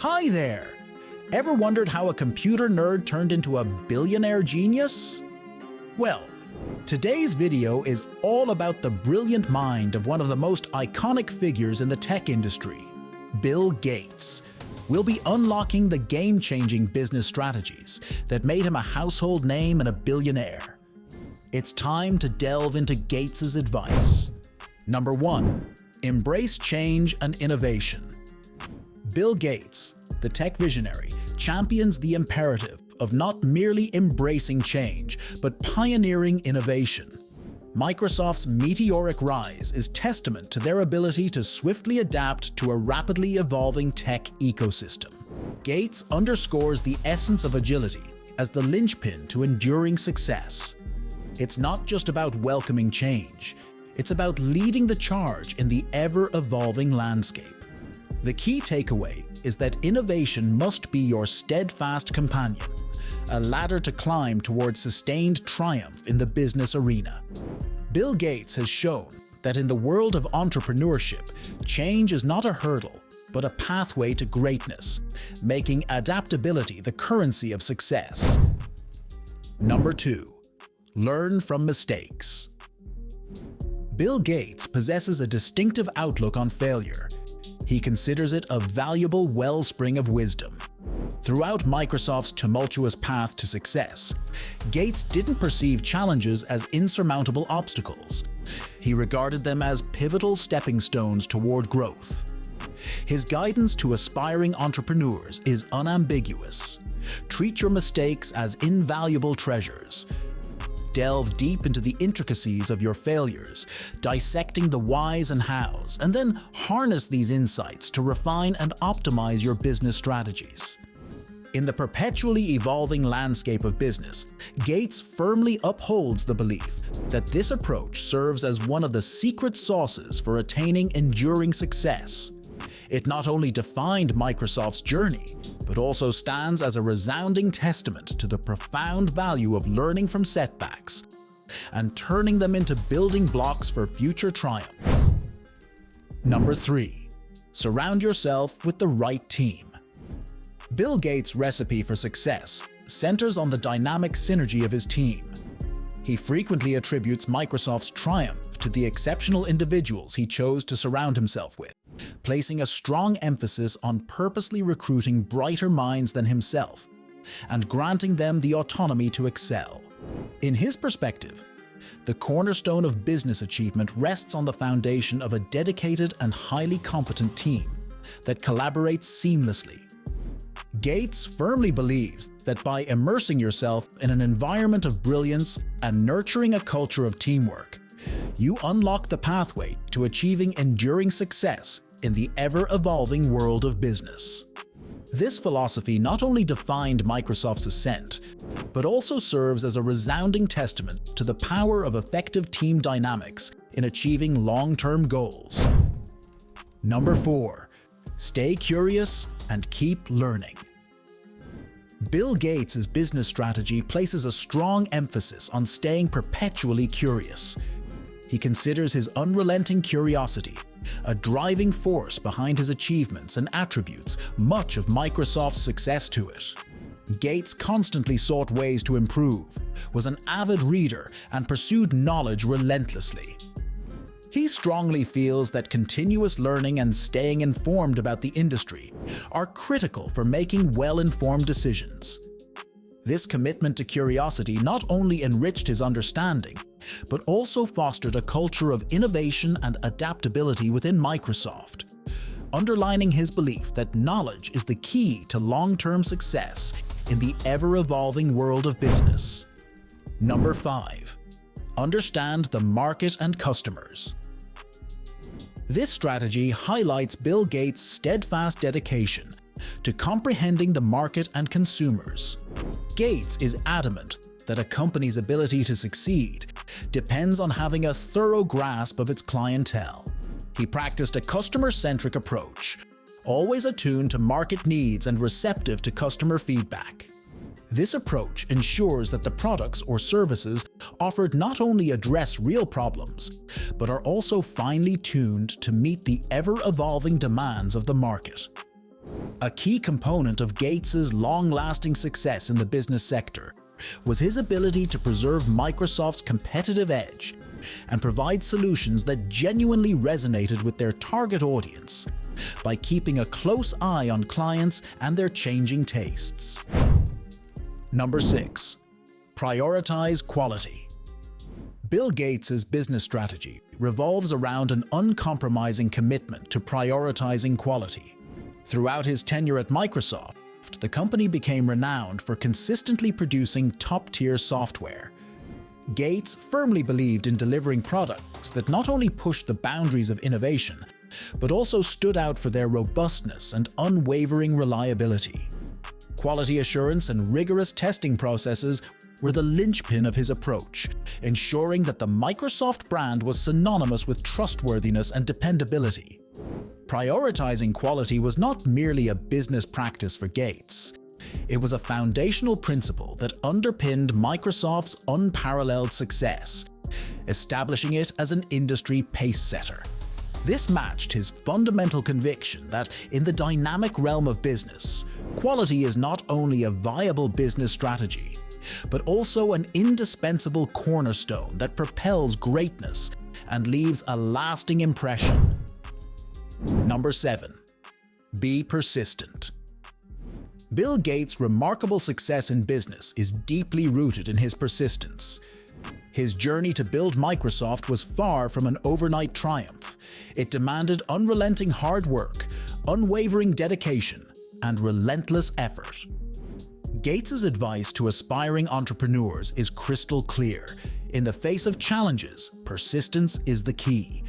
Hi there! Ever wondered how a computer nerd turned into a billionaire genius? Well, today's video is all about the brilliant mind of one of the most iconic figures in the tech industry, Bill Gates. We'll be unlocking the game-changing business strategies that made him a household name and a billionaire. It's time to delve into Gates's advice. Number 1. Embrace change and innovation. Bill Gates, the tech visionary, champions the imperative of not merely embracing change, but pioneering innovation. Microsoft's meteoric rise is testament to their ability to swiftly adapt to a rapidly evolving tech ecosystem. Gates underscores the essence of agility as the linchpin to enduring success. It's not just about welcoming change, it's about leading the charge in the ever-evolving landscape. The key takeaway is that innovation must be your steadfast companion, a ladder to climb toward sustained triumph in the business arena. Bill Gates has shown that in the world of entrepreneurship, change is not a hurdle, but a pathway to greatness, making adaptability the currency of success. Number 2. Learn from mistakes. Bill Gates possesses a distinctive outlook on failure. He considers it a valuable wellspring of wisdom. Throughout Microsoft's tumultuous path to success, Gates didn't perceive challenges as insurmountable obstacles. He regarded them as pivotal stepping stones toward growth. His guidance to aspiring entrepreneurs is unambiguous. Treat your mistakes as invaluable treasures. Delve deep into the intricacies of your failures, dissecting the whys and hows, and then harness these insights to refine and optimize your business strategies. In the perpetually evolving landscape of business, Gates firmly upholds the belief that this approach serves as one of the secret sauces for attaining enduring success. It not only defined Microsoft's journey, but also stands as a resounding testament to the profound value of learning from setbacks and turning them into building blocks for future triumph. Number 3. Surround yourself with the right team. Bill Gates' recipe for success centers on the dynamic synergy of his team. He frequently attributes Microsoft's triumph to the exceptional individuals he chose to surround himself with, placing a strong emphasis on purposely recruiting brighter minds than himself and granting them the autonomy to excel. In his perspective, the cornerstone of business achievement rests on the foundation of a dedicated and highly competent team that collaborates seamlessly. Gates firmly believes that by immersing yourself in an environment of brilliance and nurturing a culture of teamwork, you unlock the pathway to achieving enduring success in the ever-evolving world of business. This philosophy not only defined Microsoft's ascent, but also serves as a resounding testament to the power of effective team dynamics in achieving long-term goals. Number 4. Stay curious and keep learning. Bill Gates' business strategy places a strong emphasis on staying perpetually curious. He considers his unrelenting curiosity a driving force behind his achievements and attributes much of Microsoft's success to it. Gates constantly sought ways to improve, was an avid reader, and pursued knowledge relentlessly. He strongly feels that continuous learning and staying informed about the industry are critical for making well-informed decisions. This commitment to curiosity not only enriched his understanding, but also fostered a culture of innovation and adaptability within Microsoft, underlining his belief that knowledge is the key to long-term success in the ever-evolving world of business. Number 5. Understand the market and customers. This strategy highlights Bill Gates' steadfast dedication to comprehending the market and consumers. Gates is adamant that a company's ability to succeed depends on having a thorough grasp of its clientele. He practiced a customer-centric approach, always attuned to market needs and receptive to customer feedback. This approach ensures that the products or services offered not only address real problems, but are also finely tuned to meet the ever-evolving demands of the market. A key component of Gates's long-lasting success in the business sector was his ability to preserve Microsoft's competitive edge and provide solutions that genuinely resonated with their target audience by keeping a close eye on clients and their changing tastes. Number 6. Prioritize quality. Bill Gates's business strategy revolves around an uncompromising commitment to prioritizing quality. Throughout his tenure at Microsoft, the company became renowned for consistently producing top-tier software. Gates firmly believed in delivering products that not only pushed the boundaries of innovation, but also stood out for their robustness and unwavering reliability. Quality assurance and rigorous testing processes were the linchpin of his approach, ensuring that the Microsoft brand was synonymous with trustworthiness and dependability. Prioritizing quality was not merely a business practice for Gates. It was a foundational principle that underpinned Microsoft's unparalleled success, establishing it as an industry pace-setter. This matched his fundamental conviction that in the dynamic realm of business, quality is not only a viable business strategy, but also an indispensable cornerstone that propels greatness and leaves a lasting impression. Number 7. Be persistent. Bill Gates' remarkable success in business is deeply rooted in his persistence. His journey to build Microsoft was far from an overnight triumph. It demanded unrelenting hard work, unwavering dedication, and relentless effort. Gates's advice to aspiring entrepreneurs is crystal clear. In the face of challenges, persistence is the key.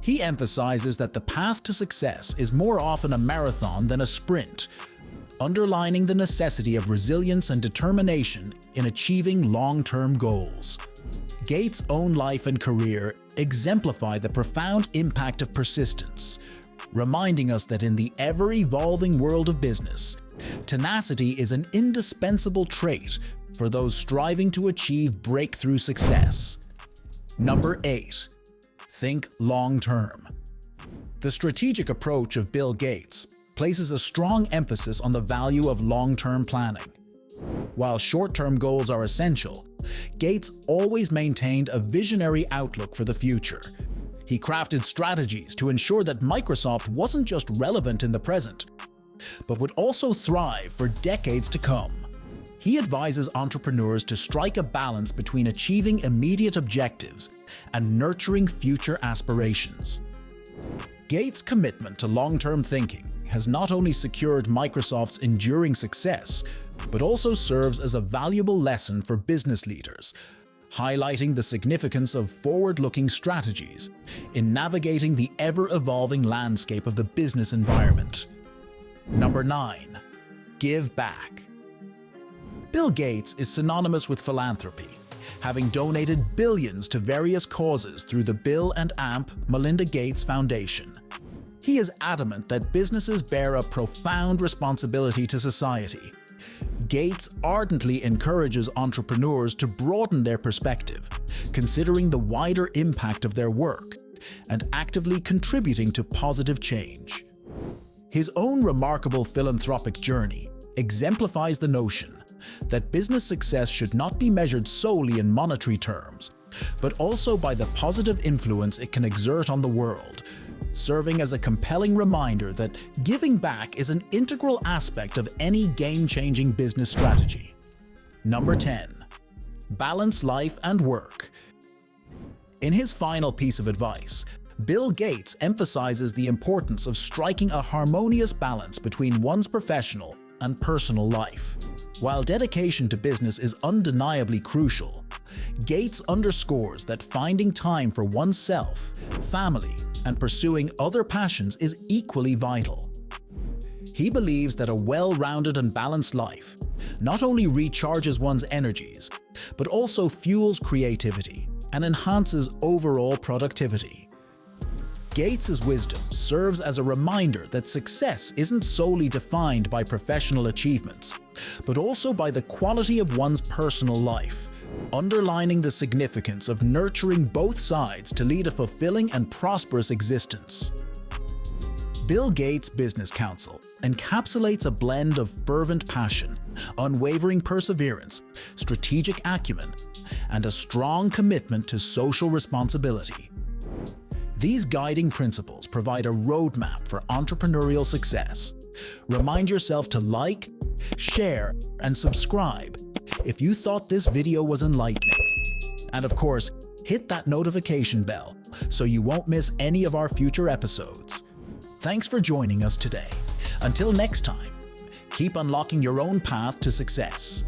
He emphasizes that the path to success is more often a marathon than a sprint, underlining the necessity of resilience and determination in achieving long-term goals. Gates' own life and career exemplify the profound impact of persistence, reminding us that in the ever-evolving world of business, tenacity is an indispensable trait for those striving to achieve breakthrough success. Number 8. Think long-term. The strategic approach of Bill Gates places a strong emphasis on the value of long-term planning. While short-term goals are essential, Gates always maintained a visionary outlook for the future. He crafted strategies to ensure that Microsoft wasn't just relevant in the present, but would also thrive for decades to come. He advises entrepreneurs to strike a balance between achieving immediate objectives and nurturing future aspirations. Gates' commitment to long-term thinking has not only secured Microsoft's enduring success, but also serves as a valuable lesson for business leaders, highlighting the significance of forward-looking strategies in navigating the ever-evolving landscape of the business environment. Number 9. Give back. Bill Gates is synonymous with philanthropy, having donated billions to various causes through the Bill and Melinda Gates Foundation. He is adamant that businesses bear a profound responsibility to society. Gates ardently encourages entrepreneurs to broaden their perspective, considering the wider impact of their work and actively contributing to positive change. His own remarkable philanthropic journey exemplifies the notion that business success should not be measured solely in monetary terms, but also by the positive influence it can exert on the world, serving as a compelling reminder that giving back is an integral aspect of any game-changing business strategy. Number 10. Balance life and work. In his final piece of advice, Bill Gates emphasizes the importance of striking a harmonious balance between one's professional and personal life. While dedication to business is undeniably crucial, Gates underscores that finding time for oneself, family, and pursuing other passions is equally vital. He believes that a well-rounded and balanced life not only recharges one's energies, but also fuels creativity and enhances overall productivity. Gates's wisdom serves as a reminder that success isn't solely defined by professional achievements, but also by the quality of one's personal life, underlining the significance of nurturing both sides to lead a fulfilling and prosperous existence. Bill Gates' Business Council encapsulates a blend of fervent passion, unwavering perseverance, strategic acumen, and a strong commitment to social responsibility. These guiding principles provide a roadmap for entrepreneurial success. Remind yourself to like, share, and subscribe if you thought this video was enlightening. And of course, hit that notification bell so you won't miss any of our future episodes. Thanks for joining us today. Until next time, keep unlocking your own path to success.